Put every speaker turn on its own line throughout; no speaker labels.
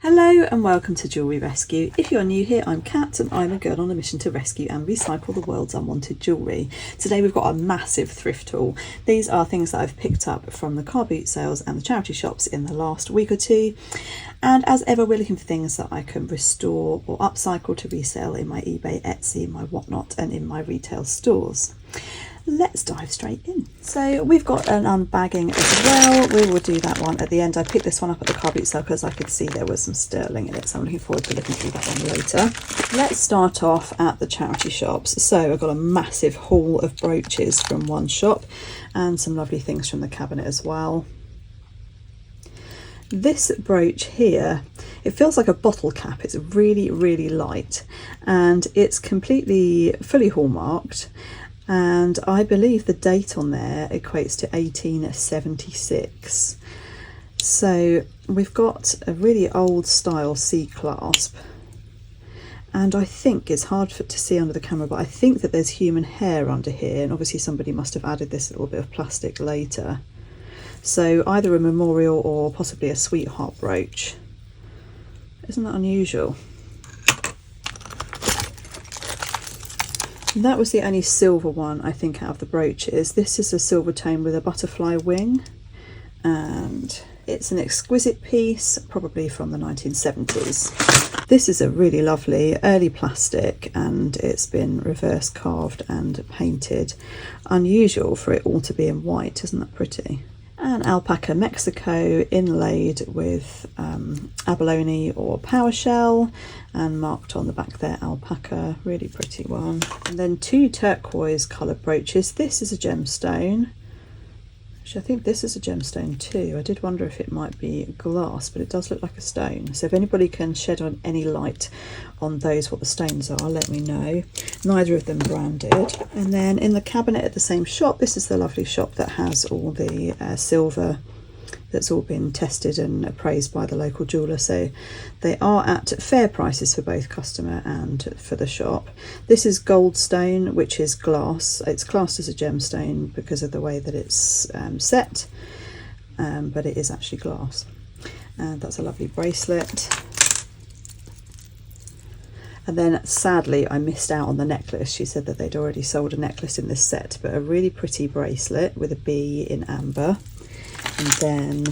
Hello and welcome to Jewellery Rescue. If you're new here, I'm Kat and I'm a girl on a mission to rescue and recycle the world's unwanted jewellery. Today we've got a massive thrift haul. These are things that I've picked up from the car boot sales and the charity shops in the last week or two. And as ever, we're looking for things that I can restore or upcycle to resell in my eBay, Etsy, my whatnot, and in my retail stores. Let's dive straight in. So we've got an unbagging as well. We will do that one at the end. I picked this one up at the car boot sale because I could see there was some sterling in it, so I'm looking forward to looking through that one later. Let's start off at the charity shops. So I've got a massive haul of brooches from one shop and some lovely things from the cabinet as well. This brooch here, it feels like a bottle cap. It's really light and it's completely fully hallmarked. And I believe the date on there equates to 1876. So we've got a really old style C clasp. And I think it's hard to see under the camera, but I think that there's human hair under here. And obviously somebody must have added this little bit of plastic later. So either a memorial or possibly a sweetheart brooch. Isn't that unusual? That was the only silver one I think out of the brooches. This is a silver tone with a butterfly wing and it's an exquisite piece, probably from the 1970s. This is a really lovely early plastic and it's been reverse carved and painted. Unusual for it all to be in white, isn't that pretty? And Alpaca Mexico inlaid with abalone or power shell and marked on the back there alpaca, really pretty one. And then two turquoise coloured brooches. This is a gemstone. Actually, I think this is a gemstone too. I did wonder if it might be glass, but it does look like a stone. So if anybody can shed on any light on those, what the stones are, let me know. Neither of them branded. And then in the cabinet at the same shop, this is the lovely shop that has all the silver that's all been tested and appraised by the local jeweller. So they are at fair prices for both customer and for the shop. This is goldstone, which is glass. It's classed as a gemstone because of the way that it's set, but it is actually glass. And that's a lovely bracelet. And then sadly I missed out on the necklace. She said that they'd already sold a necklace in this set, but a really pretty bracelet with a bee in amber. And then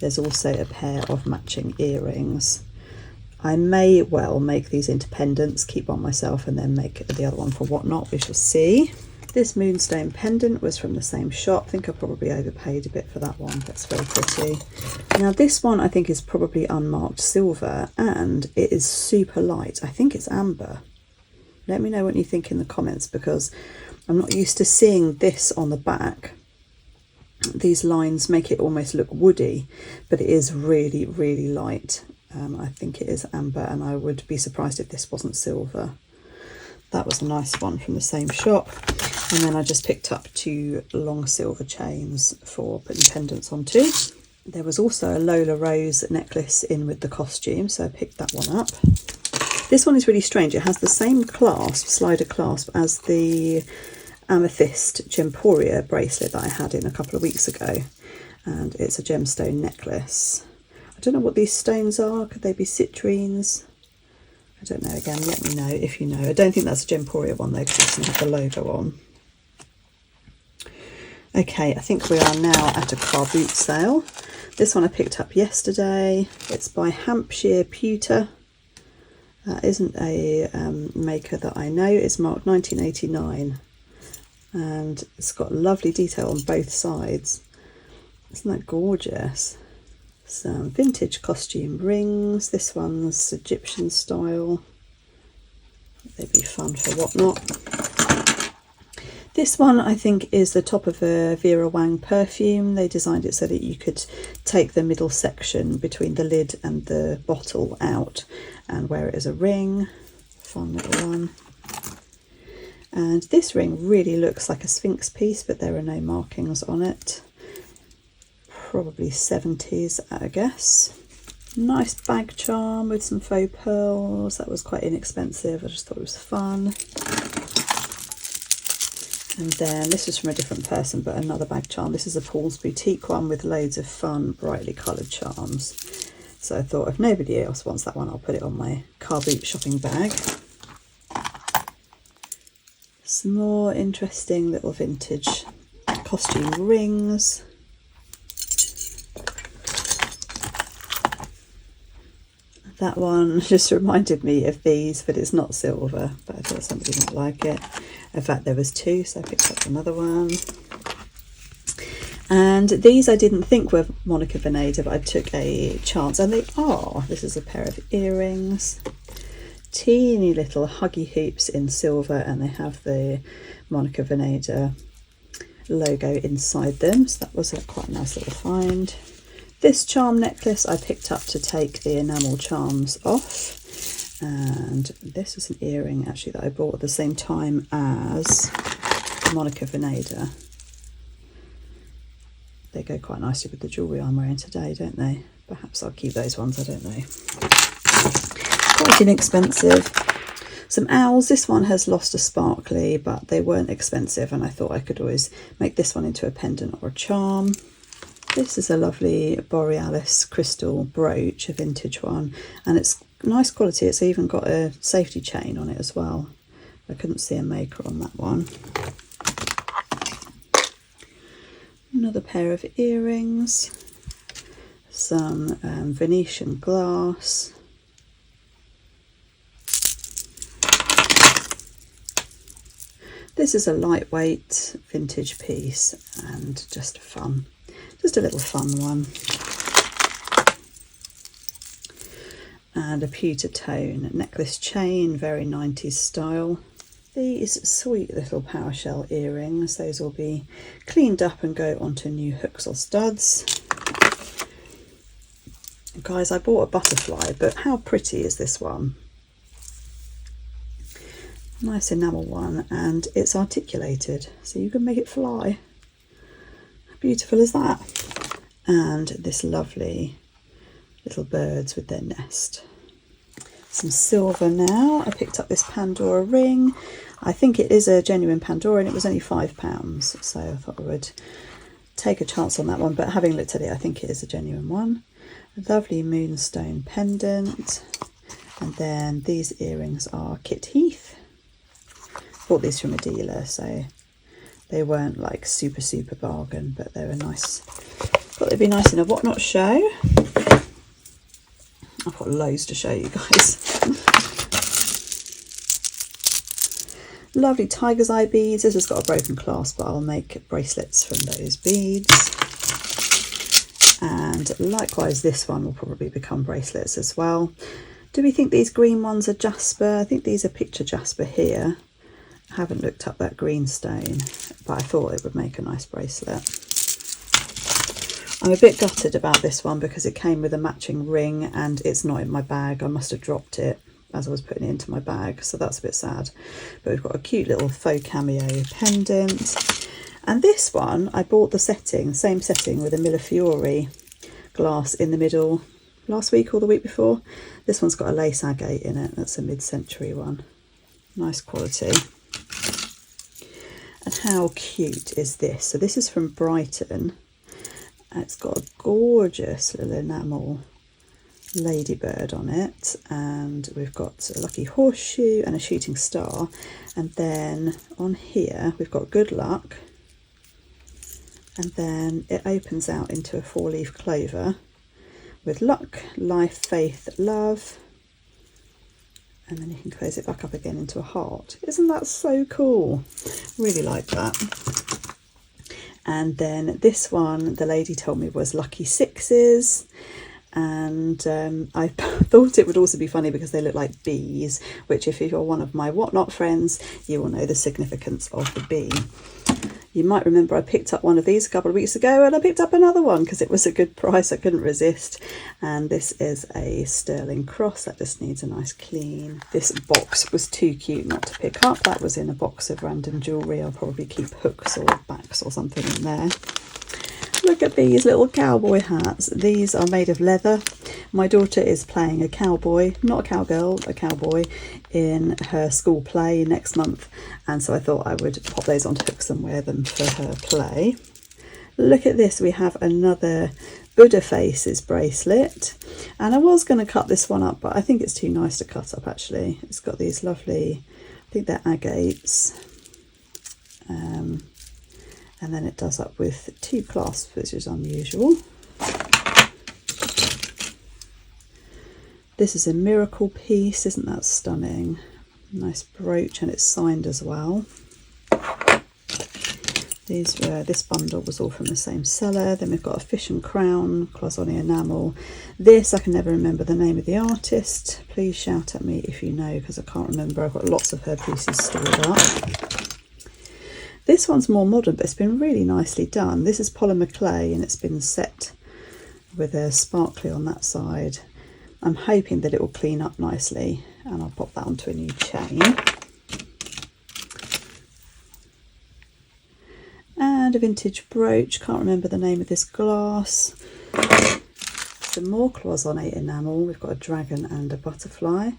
there's also a pair of matching earrings. I may well make these into pendants, keep one myself and then make the other one for whatnot, we shall see. This moonstone pendant was from the same shop. I think I probably overpaid a bit for that one. That's very pretty. Now this one I think is probably unmarked silver and it is super light. I think it's amber. Let me know what you think in the comments because I'm not used to seeing this on the back. These lines make it almost look woody, but it is really light. I think it is amber and I would be surprised if this wasn't silver. That was a nice one from the same shop. And then I just picked up two long silver chains for putting pendants onto. There was also a Lola Rose necklace in with the costume, so I picked that one up. This one is really strange. It has the same clasp, slider clasp, as the amethyst gemporia bracelet that I had in a couple of weeks ago, and it's a gemstone necklace. I don't know what these stones are. Could they be citrines? I don't know. Again, let me know if you know. I don't think that's a gemporia one though because it doesn't have the logo on. Okay, I think we are now at a car boot sale. This one I picked up yesterday. It's by Hampshire Pewter. That isn't a maker that I know. It's marked 1989. And it's got lovely detail on both sides. Isn't that gorgeous? Some vintage costume rings. This one's Egyptian style. They'd be fun for whatnot. This one I think is the top of a Vera Wang perfume. They designed it so that you could take the middle section between the lid and the bottle out and wear it as a ring. Fun little one. And this ring really looks like a Sphinx piece, but there are no markings on it. Probably 70s, I guess. Nice bag charm with some faux pearls. That was quite inexpensive. I just thought it was fun. And then this is from a different person, but another bag charm. This is a Paul's Boutique one with loads of fun, brightly coloured charms. So I thought if nobody else wants that one, I'll put it on my car boot shopping bag. Some more interesting little vintage costume rings. That one just reminded me of these, but it's not silver, but I thought somebody might like it. In fact, there was two, so I picked up another one. And these I didn't think were Monica Vinader, but I took a chance, and they are. This is a pair of earrings. Teeny little huggy hoops in silver, and they have the Monica Vinader logo inside them, so that was quite a nice little find. This charm necklace I picked up to take the enamel charms off, and this is an earring actually that I bought at the same time as Monica Vinader. They go quite nicely with the jewellery I'm wearing today, don't they? Perhaps I'll keep those ones, I don't know. Quite inexpensive. Some owls. This one has lost a sparkly, but they weren't expensive, and I thought I could always make this one into a pendant or a charm. This is a lovely Borealis crystal brooch, a vintage one, and it's nice quality. It's even got a safety chain on it as well. I couldn't see a maker on that one. Another pair of earrings, some Venetian glass. This is a lightweight vintage piece and just fun. Just a little fun one. And a pewter tone necklace chain, very 90s style. These sweet little power shell earrings, those will be cleaned up and go onto new hooks or studs. Guys, I bought a butterfly, but how pretty is this one? Nice enamel one, and it's articulated, so you can make it fly. How beautiful is that? And this lovely little birds with their nest. Some silver now. I picked up this Pandora ring. I think it is a genuine Pandora, and it was only £5, so I thought I would take a chance on that one, but having looked at it, I think it is a genuine one. A lovely moonstone pendant, and then these earrings are Kit Heath. Bought these from a dealer, so they weren't like super bargain, but they were nice. Thought they'd be nice in a whatnot show. I've got loads to show you guys. Lovely tiger's eye beads. This has got a broken clasp, but I'll make bracelets from those beads. And likewise, this one will probably become bracelets as well. Do we think these green ones are jasper? I think these are picture jasper here. I haven't looked up that green stone, but I thought it would make a nice bracelet. I'm a bit gutted about this one because it came with a matching ring and it's not in my bag. I must have dropped it as I was putting it into my bag, so that's a bit sad. But we've got a cute little faux cameo pendant. And this one, I bought the setting, same setting with a Millefiori glass in the middle last week or the week before. This one's got a lace agate in it. That's a mid-century one. Nice quality. And how cute is this? So this is from Brighton. It's got a gorgeous little enamel ladybird on it, and we've got a lucky horseshoe and a shooting star, and then on here we've got good luck, and then it opens out into a 4-leaf clover with luck, life, faith, love, and then you can close it back up again into a heart. Isn't that so cool? Really like that. And then this one, the lady told me was lucky sixes. And I thought it would also be funny because they look like bees, which if you're one of my whatnot friends, you will know the significance of the bee. You might remember I picked up one of these a couple of weeks ago, and I picked up another one because it was a good price. I couldn't resist. And this is a sterling cross that just needs a nice clean. This box was too cute not to pick up. That was in a box of random jewellery. I'll probably keep hooks or backs or something in there. Look at these little cowboy hats. These are made of leather. My daughter is playing a cowboy, not a cowgirl, a cowboy, in her school play next month. And so I thought I would pop those onto hooks and wear them for her play. Look at this. We have another Buddha faces bracelet, and I was going to cut this one up, but I think it's too nice to cut up actually. It's got these lovely, I think they're agates, and then it does up with 2 clasps, which is unusual. This is a miracle piece, isn't that stunning? Nice brooch, and it's signed as well. This bundle was all from the same seller. Then we've got a fish and crown, cloisonné enamel. This, I can never remember the name of the artist. Please shout at me if you know, because I can't remember. I've got lots of her pieces stored up. This one's more modern, but it's been really nicely done. This is polymer clay, and it's been set with a sparkly on that side. I'm hoping that it will clean up nicely, and I'll pop that onto a new chain. And a vintage brooch, can't remember the name of this glass. Some more cloisonné enamel. We've got a dragon and a butterfly.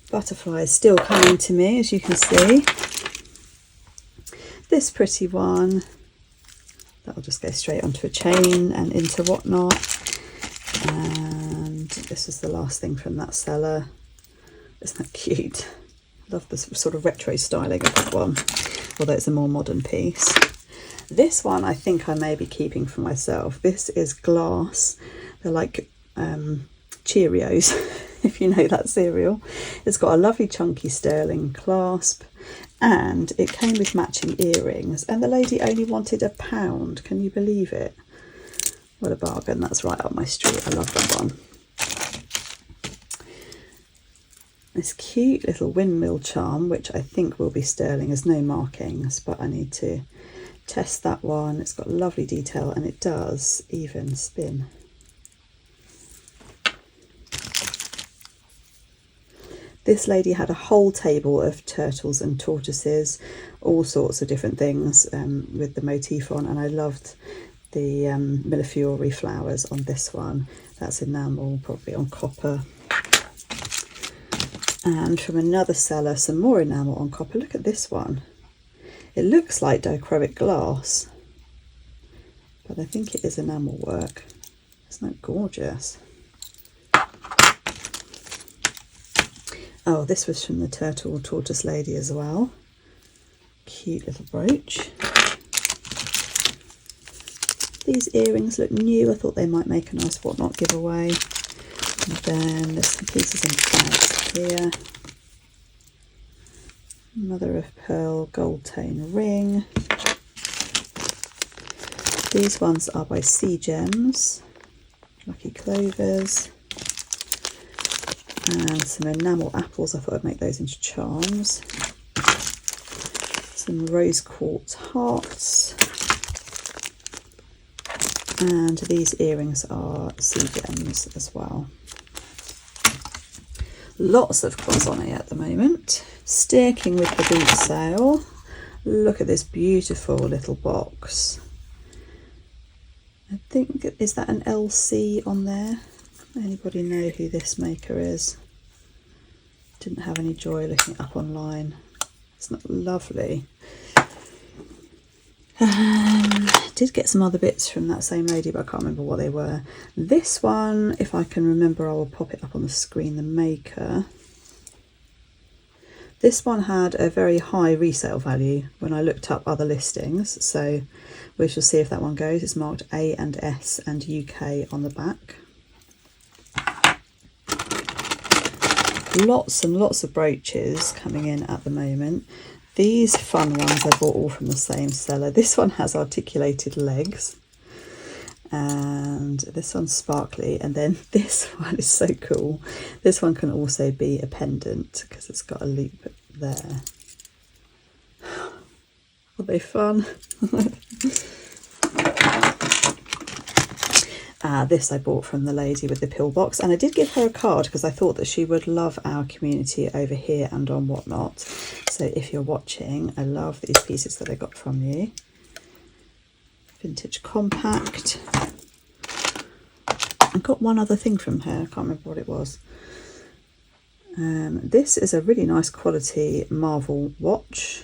Butterfly is still coming to me, as you can see. This pretty one, that'll just go straight onto a chain and into whatnot. And this is the last thing from that seller. Isn't that cute? Love this sort of retro styling of that one, although it's a more modern piece. This one I think I may be keeping for myself. This is glass. They're like Cheerios, if you know that cereal. It's got a lovely chunky sterling clasp, and it came with matching earrings, and the lady only wanted £1. Can you believe it? What a bargain. That's right up my street. I love that one. This cute little windmill charm, which I think will be sterling. There's no markings, but I need to test that one. It's got lovely detail, and it does even spin. This lady had a whole table of turtles and tortoises, all sorts of different things with the motif on, and I loved the Millefiori flowers on this one. That's enamel, probably on copper. And from another seller, some more enamel on copper. Look at this one. It looks like dichroic glass, but I think it is enamel work. Isn't that gorgeous? Oh, this was from the turtle tortoise lady as well. Cute little brooch. These earrings look new. I thought they might make a nice whatnot giveaway. And then there's some pieces in bags here. Mother of pearl gold tone ring. These ones are by Sea Gems. Lucky clovers. And some enamel apples. I thought I'd make those into charms. Some rose quartz hearts. And these earrings are Sea Gems as well. Lots of cloisonné at the moment. Sticking with the boot sale. Look at this beautiful little box. I think, is that an LC on there? Anybody know who this maker is? Didn't have any joy looking it up online. It's not lovely. Did get some other bits from that same lady, but I can't remember what they were. This one, if I can remember, I will pop it up on the screen, the maker. This one had a very high resale value when I looked up other listings, so we shall see if that one goes. It's marked A and S and UK on the back. Lots and lots of brooches coming in at the moment. These fun ones I bought all from the same seller. This one has articulated legs, and this one's sparkly, and then this one is so cool. This one can also be a pendant because it's got a loop there. Are they fun? This I bought from the lady with the pillbox, and I did give her a card because I thought that she would love our community over here and on Whatnot. So if you're watching, I love these pieces that I got from you. Vintage compact. I got one other thing from her, I can't remember what it was. This is a really nice quality Marvel watch.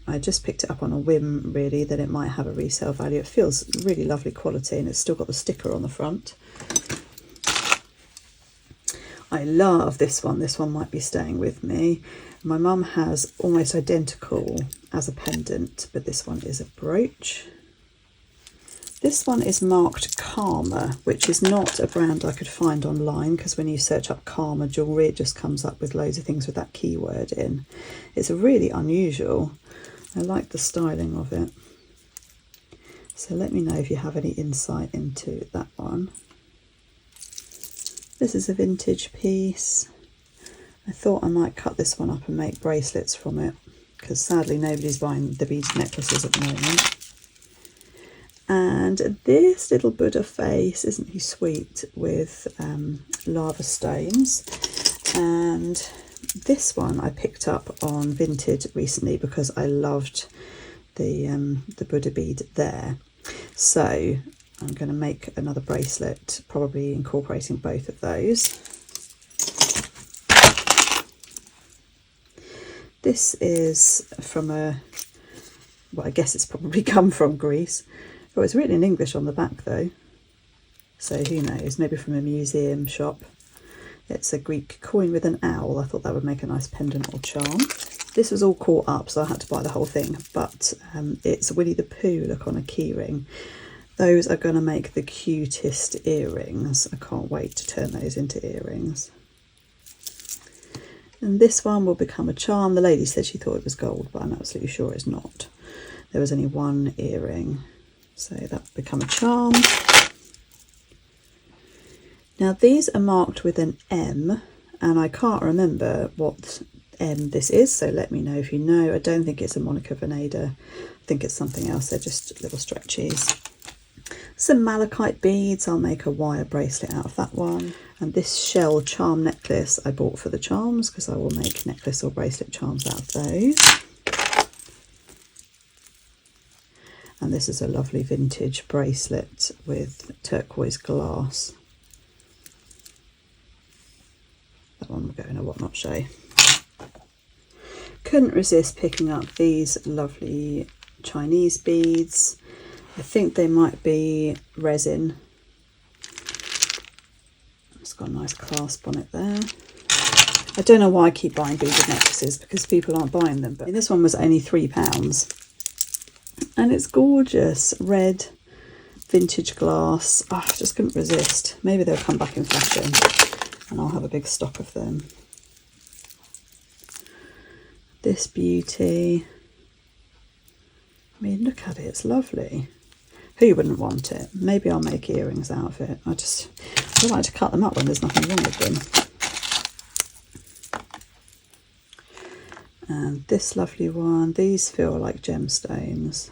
I just picked it up on a whim really, that it might have a resale value. It feels really lovely quality and it's still got the sticker on the front. I love this one. This one might be staying with me. My mum has almost identical as a pendant, but this one is a brooch. This one is marked Karma, which is not a brand I could find online, because when you search up Karma jewellery, it just comes up with loads of things with that keyword in. It's a really unusual. I like the styling of it. So let me know if you have any insight into that one. This is a vintage piece. I thought I might cut this one up and make bracelets from it, because sadly nobody's buying the beaded necklaces at the moment. And this little Buddha face, isn't he sweet, with lava stones. And this one I picked up on Vinted recently because I loved the Buddha bead there. So I'm going to make another bracelet, probably incorporating both of those. This is from well, I guess it's probably come from Greece. Oh, it's written in English on the back though, so who knows, maybe from a museum shop. It's a Greek coin with an owl. I thought that would make a nice pendant or charm. This was all caught up, so I had to buy the whole thing, but it's Winnie the Pooh look on a keyring. Those are going to make the cutest earrings. I can't wait to turn those into earrings. And this one will become a charm. The lady said she thought it was gold, but I'm absolutely sure it's not. There was only one earring. So that will become a charm. Now these are marked with an M, and I can't remember what M this is, so let me know if you know. I don't think it's a Monica Veneda. I think it's something else. They're just little stretchies. Some malachite beads. I'll make a wire bracelet out of that one. And this shell charm necklace I bought for the charms, because I will make necklace or bracelet charms out of those. And this is a lovely vintage bracelet with turquoise glass. That one will go in a whatnot show. Couldn't resist picking up these lovely Chinese beads. I think they might be resin. It's got a nice clasp on it there. I don't know why I keep buying beaded necklaces, because people aren't buying them, but this one was only £3. And it's gorgeous, red vintage glass. Oh, I just couldn't resist. Maybe they'll come back in fashion and I'll have a big stock of them. This beauty, I mean, look at it, it's lovely. Who wouldn't want it? Maybe I'll make earrings out of it. I like to cut them up when there's nothing wrong with them. And this lovely one, these feel like gemstones.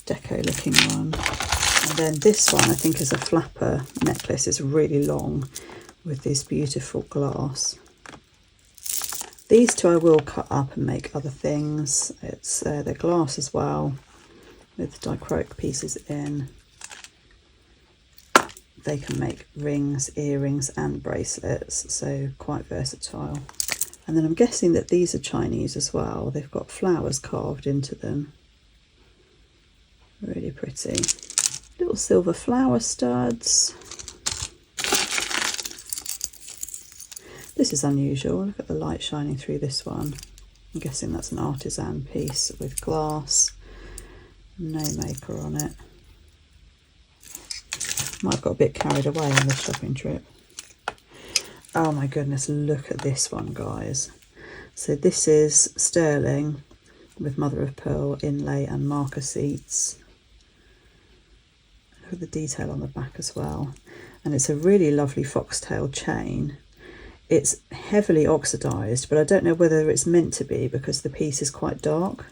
Deco looking one. And then this one I think is a flapper necklace. It's really long with this beautiful glass. These two I will cut up and make other things. It's they're glass as well, with dichroic pieces in. They can make rings, earrings and bracelets, so quite versatile. And then I'm guessing that these are Chinese as well. They've got flowers carved into them. Really pretty. Little silver flower studs. This is unusual. Look at the light shining through this one. I'm guessing that's an artisan piece with glass. No maker on it. Might have got a bit carried away on this shopping trip. Oh my goodness, look at this one, guys. So this is sterling with mother of pearl inlay and marker seats. Look at the detail on the back as well. And it's a really lovely foxtail chain. It's heavily oxidized, but I don't know whether it's meant to be because the piece is quite dark.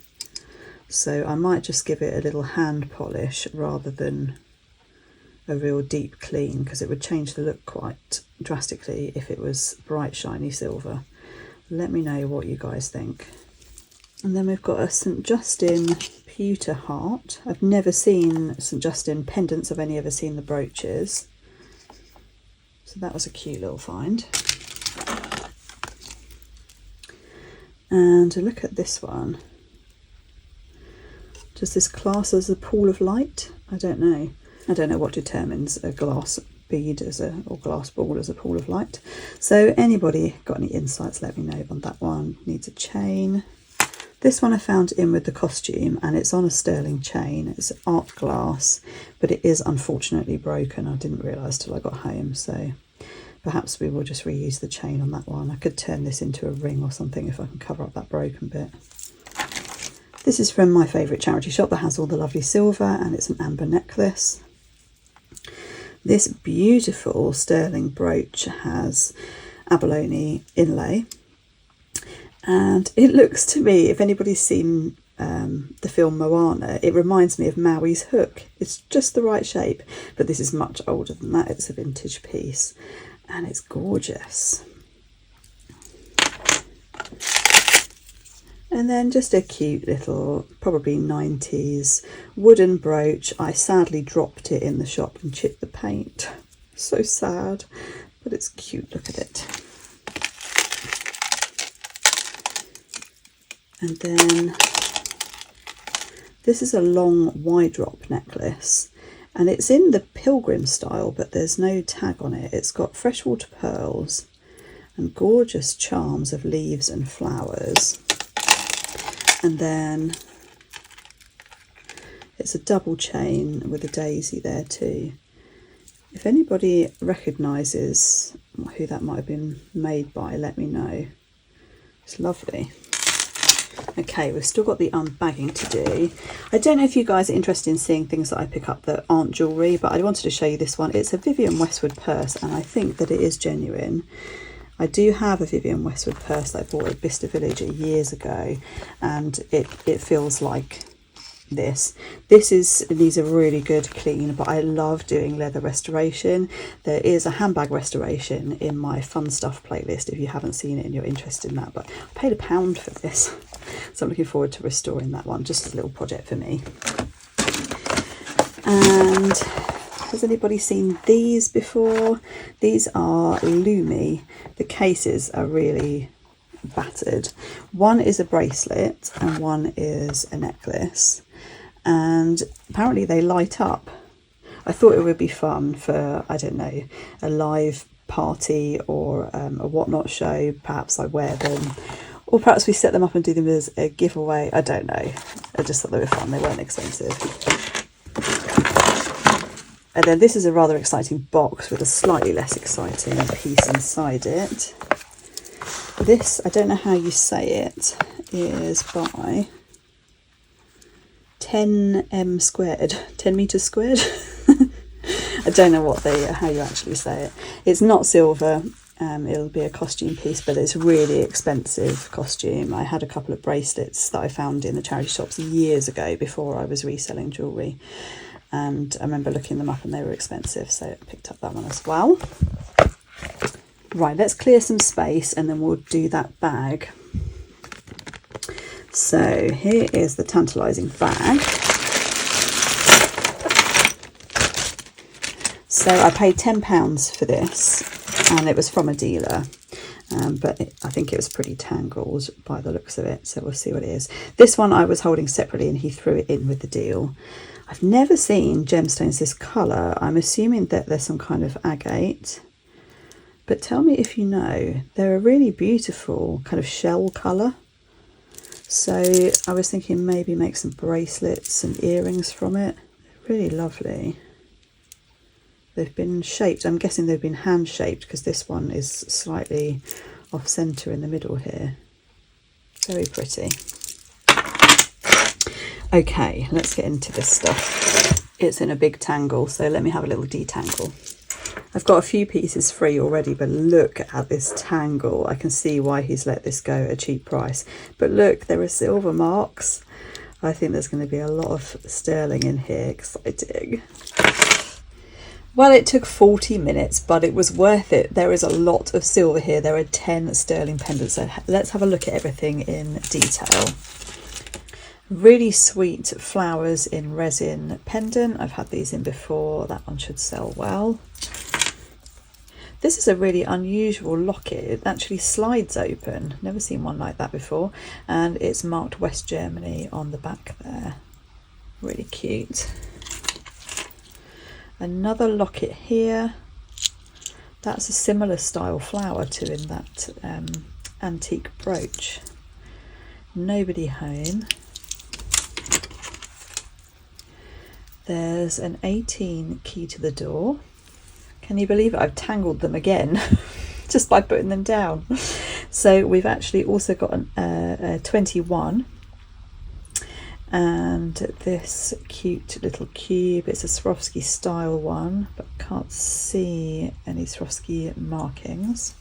So I might just give it a little hand polish rather than a real deep clean, because it would change the look quite drastically if it was bright shiny silver. Let me know what you guys think. And then we've got a St. Justin pewter heart. I've never seen St. Justin pendants. I've only ever seen the brooches. So that was a cute little find. And look at this one. Does this class as a pool of light? I don't know. I don't know what determines a glass bead or glass ball as a pool of light. So anybody got any insights, let me know on that one. Needs a chain. This one I found in with the costume, and it's on a sterling chain. It's art glass, but it is unfortunately broken. I didn't realise till I got home, so perhaps we will just reuse the chain on that one. I could turn this into a ring or something if I can cover up that broken bit. This is from my favourite charity shop that has all the lovely silver, and it's an amber necklace. This beautiful sterling brooch has abalone inlay, and it looks to me, if anybody's seen the film Moana, it reminds me of Maui's hook. It's just the right shape, but this is much older than that. It's a vintage piece and it's gorgeous. And then just a cute little, probably 90s wooden brooch. I sadly dropped it in the shop and chipped the paint. So sad, but it's cute, look at it. And then this is a long wide drop necklace, and it's in the pilgrim style, but there's no tag on it. It's got freshwater pearls and gorgeous charms of leaves and flowers. And then it's a double chain with a daisy there too. If anybody recognises who that might have been made by, let me know. It's lovely. Okay, we've still got the unbagging to do. I don't know if you guys are interested in seeing things that I pick up that aren't jewellery, but I wanted to show you this one. It's a Vivienne Westwood purse, and I think that it is genuine. I do have a Vivienne Westwood purse that I bought at Bicester Village years ago, and it feels like this. These are really good clean, but I love doing leather restoration. There is a handbag restoration in my fun stuff playlist if you haven't seen it and you're interested in that, but I paid £1 for this, so I'm looking forward to restoring that one, just a little project for me. And has anybody seen these before? These are Lumi. The cases are really battered. One is a bracelet and one is a necklace, and apparently they light up. I thought it would be fun for, I don't know, a live party or a whatnot show. Perhaps I wear them, or perhaps we set them up and do them as a giveaway. I don't know. I just thought they were fun. They weren't expensive. And then this is a rather exciting box with a slightly less exciting piece inside it. This, I don't know how you say it, is by 10m squared, 10 meters squared. I don't know how you actually say it. It's not silver. It'll be a costume piece, but it's a really expensive costume. I had a couple of bracelets that I found in the charity shops years ago before I was reselling jewellery, and I remember looking them up and they were expensive, so I picked up that one as well. Right, let's clear some space and then we'll do that bag. So here is the tantalising bag. So I paid £10 for this, and it was from a dealer, but I think it was pretty tangled by the looks of it, so we'll see what it is. This one I was holding separately and he threw it in with the deal. I've never seen gemstones this colour. I'm assuming that there's some kind of agate, but tell me if you know. They're a really beautiful kind of shell colour. So I was thinking maybe make some bracelets and earrings from it. They're really lovely. They've been shaped. I'm guessing they've been hand shaped because this one is slightly off centre in the middle here. Very pretty. Okay, let's get into this stuff. It's in a big tangle, so let me have a little detangle. I've got a few pieces free already, but look at this tangle. I can see why he's let this go at a cheap price. But look, there are silver marks. I think there's going to be a lot of sterling in here. Exciting. Well, it took 40 minutes, but it was worth it. There is a lot of silver here. There are 10 sterling pendants. So let's have a look at everything in detail. Really sweet flowers in resin pendant. I've had these in before. That one should sell well. This is a really unusual locket. It actually slides open. Never seen one like that before. And it's marked West Germany on the back there. Really cute. Another locket here. That's a similar style flower to in that antique brooch. Nobody home. There's an 18 key to the door. Can you believe it? I've tangled them again just by putting them down. So we've actually also got a 21, and this cute little cube. It's a Swarovski style one, but can't see any Swarovski markings.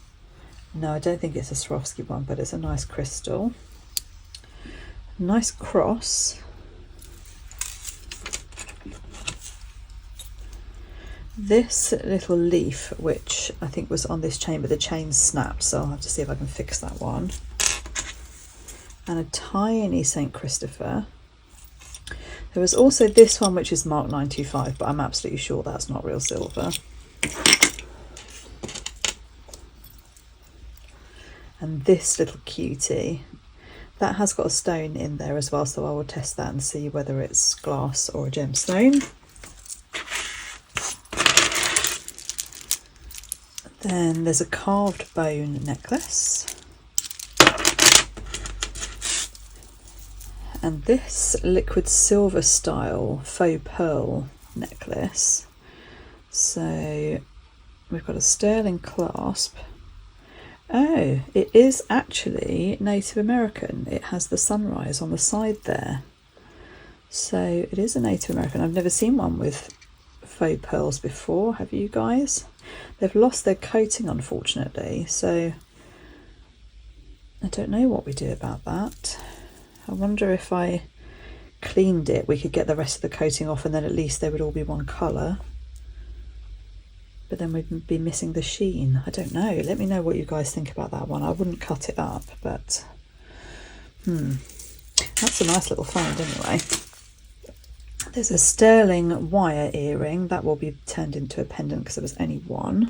No, I don't think it's a Swarovski one, but it's a nice crystal. Nice cross. This little leaf, which I think was on this chain, but the chain snapped, so I'll have to see if I can fix that one. And a tiny St. Christopher. There was also this one, which is marked 925, but I'm absolutely sure that's not real silver. And this little cutie, that has got a stone in there as well, so I will test that and see whether it's glass or a gemstone. Then there's a carved bone necklace. And this liquid silver style faux pearl necklace. So we've got a sterling clasp. Oh, it is actually Native American. It has the sunrise on the side there. So it is a Native American. I've never seen one with faux pearls before, have you guys? They've lost their coating, unfortunately, so I don't know what we do about that. I wonder if I cleaned it, we could get the rest of the coating off, and then at least they would all be one colour. But then we'd be missing the sheen. I don't know. Let me know what you guys think about that one. I wouldn't cut it up, but that's a nice little find anyway. There's a sterling wire earring that will be turned into a pendant because there was only one.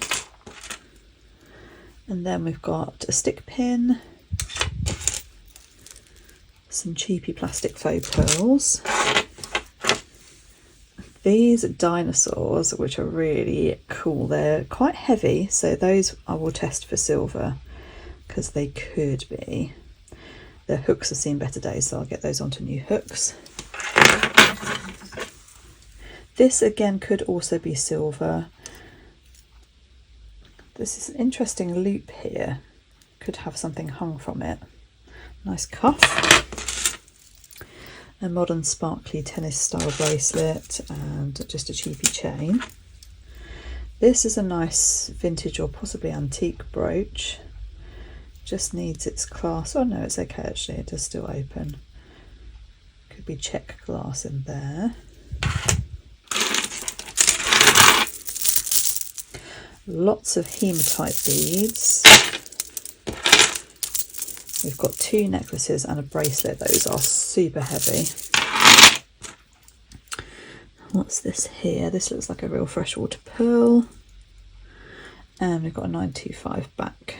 And then we've got a stick pin, some cheapy plastic faux pearls. These dinosaurs, which are really cool, they're quite heavy, so those I will test for silver because they could be. The hooks have seen better days, so I'll get those onto new hooks. This again could also be silver. This is an interesting loop here. Could have something hung from it. Nice cuff. A modern sparkly tennis style bracelet and just a cheapy chain. This is a nice vintage or possibly antique brooch. Just needs its clasp. Oh no, it's okay actually, it does still open. Could be check glass in there. Lots of hematite beads. We've got two necklaces and a bracelet. Those are super heavy. What's this here? This looks like a real freshwater pearl. And we've got a 925 back.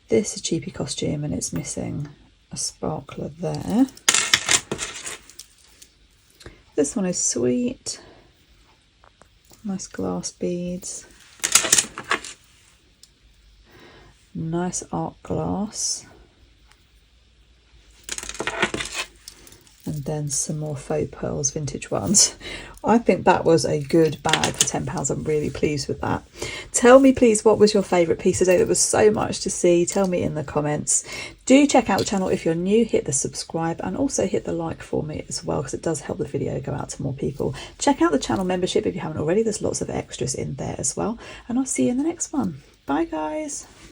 This is a cheapy costume and it's missing a sparkler there. This one is sweet. Nice glass beads. Nice art glass. And then some more faux pearls, vintage ones. I think that was a good bag for £10. I'm really pleased with that. Tell me please, what was your favourite piece today? There was so much to see. Tell me in the comments. Do check out the channel if you're new. Hit the subscribe and also hit the like for me as well, because it does help the video go out to more people. Check out the channel membership if you haven't already. There's lots of extras in there as well. And I'll see you in the next one. Bye guys.